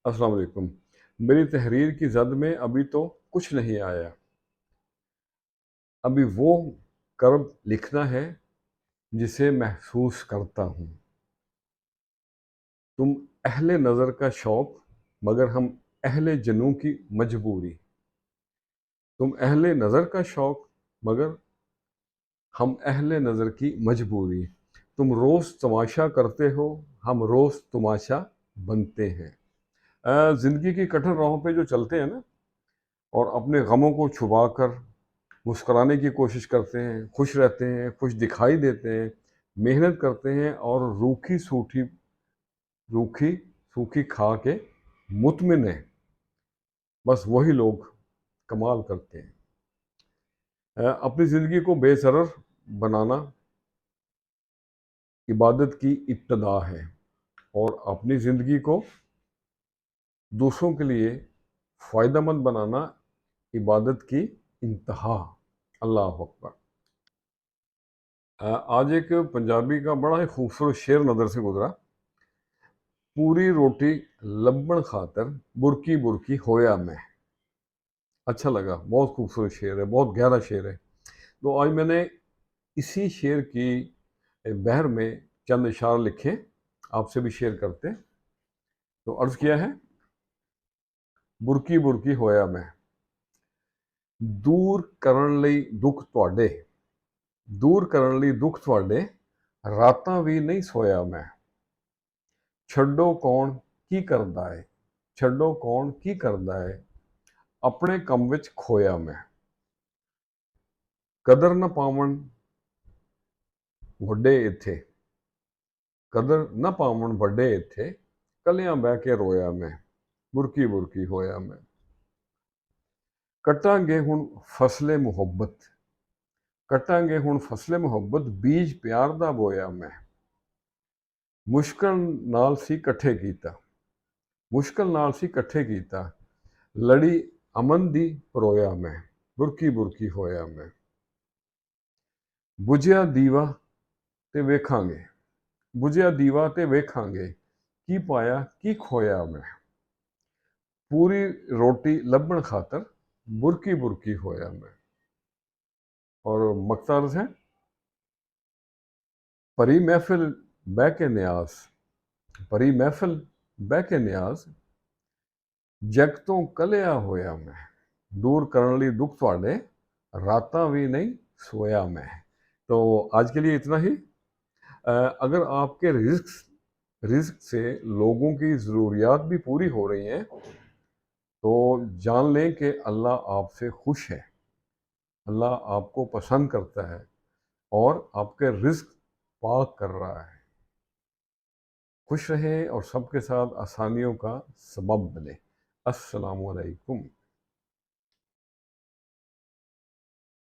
السلام علیکم۔ میری تحریر کی زد میں ابھی تو کچھ نہیں آیا، ابھی وہ کرب لکھنا ہے جسے محسوس کرتا ہوں۔ تم اہل نظر کا شوق مگر ہم اہل جنوں کی مجبوری۔ تم اہل نظر کا شوق مگر ہم اہل نظر کی مجبوری۔ تم روز تماشا کرتے ہو، ہم روز تماشا بنتے ہیں۔ زندگی کی کٹھن راہوں پہ جو چلتے ہیں نا، اور اپنے غموں کو چھپا کر مسکرانے کی کوشش کرتے ہیں، خوش رہتے ہیں، خوش دکھائی دیتے ہیں، محنت کرتے ہیں اور روکھی سوکھی کھا کے مطمئن ہیں، بس وہی لوگ کمال کرتے ہیں۔ اپنی زندگی کو بے ضرر بنانا عبادت کی ابتدا ہے، اور اپنی زندگی کو دوسروں کے لیے فائدہ مند بنانا عبادت کی انتہا۔ اللہ اکبر۔ آج ایک پنجابی کا بڑا ہی خوبصورت شعر نظر سے گزرا: پوری روٹی لبن خاطر برکی برکی ہویا میں۔ اچھا لگا، بہت خوبصورت شعر ہے، بہت گہرا شعر ہے۔ تو آج میں نے اسی شعر کی بحر میں چند اشعار لکھے، آپ سے بھی شیئر کرتے۔ تو عرض کیا ہے: برکی برکی ہویا میں، دور کرن لئی دکھ تواڈے، دور کرن لئی دکھ تواڈے، راتاں بھی نہیں سویا میں۔ چھڈو کون کی کردا ہے، چھڈو کون کی کردا ہے، اپنے کم وچ کھویا میں۔ قدر نہ پاون وڈے ایتھے، قدر نہ پاون وڈے ایتھے، کلیاں بہ کے رویا میں، برکی برکی ہویا میں۔ کٹاں گے ہن فصلے محبت، کٹاں گے ہن فصلے محبت، بیج پیار دا بویا میں۔ مشکل نال سی کٹھے کیتا، مشکل نال سی کٹھے کیتا، لڑی امن دی پرویا میں، برکی برکی ہویا میں۔ بجھیا دیوا تے ویکھاں گے، بجھیا دیوا تے ویکھاں گے، کی پایا کی کھویا میں۔ پوری روٹی لبن خاطر برکی برکی ہویا میں۔ اور مقصد ہے: پری محفل بہ کے نیاز، پری محفل بہ کے نیاز، جگ تو کلیا ہویا میں۔ دور کرن لی دکھ تواڈے، راتاں بھی نہیں سویا میں۔ تو آج کے لیے اتنا ہی۔ اگر آپ کے رزق سے لوگوں کی ضروریات بھی پوری ہو رہی ہیں تو جان لیں کہ اللہ آپ سے خوش ہے، اللہ آپ کو پسند کرتا ہے اور آپ کے رزق پاک کر رہا ہے۔ خوش رہیں اور سب کے ساتھ آسانیوں کا سبب بنے۔ السلام علیکم۔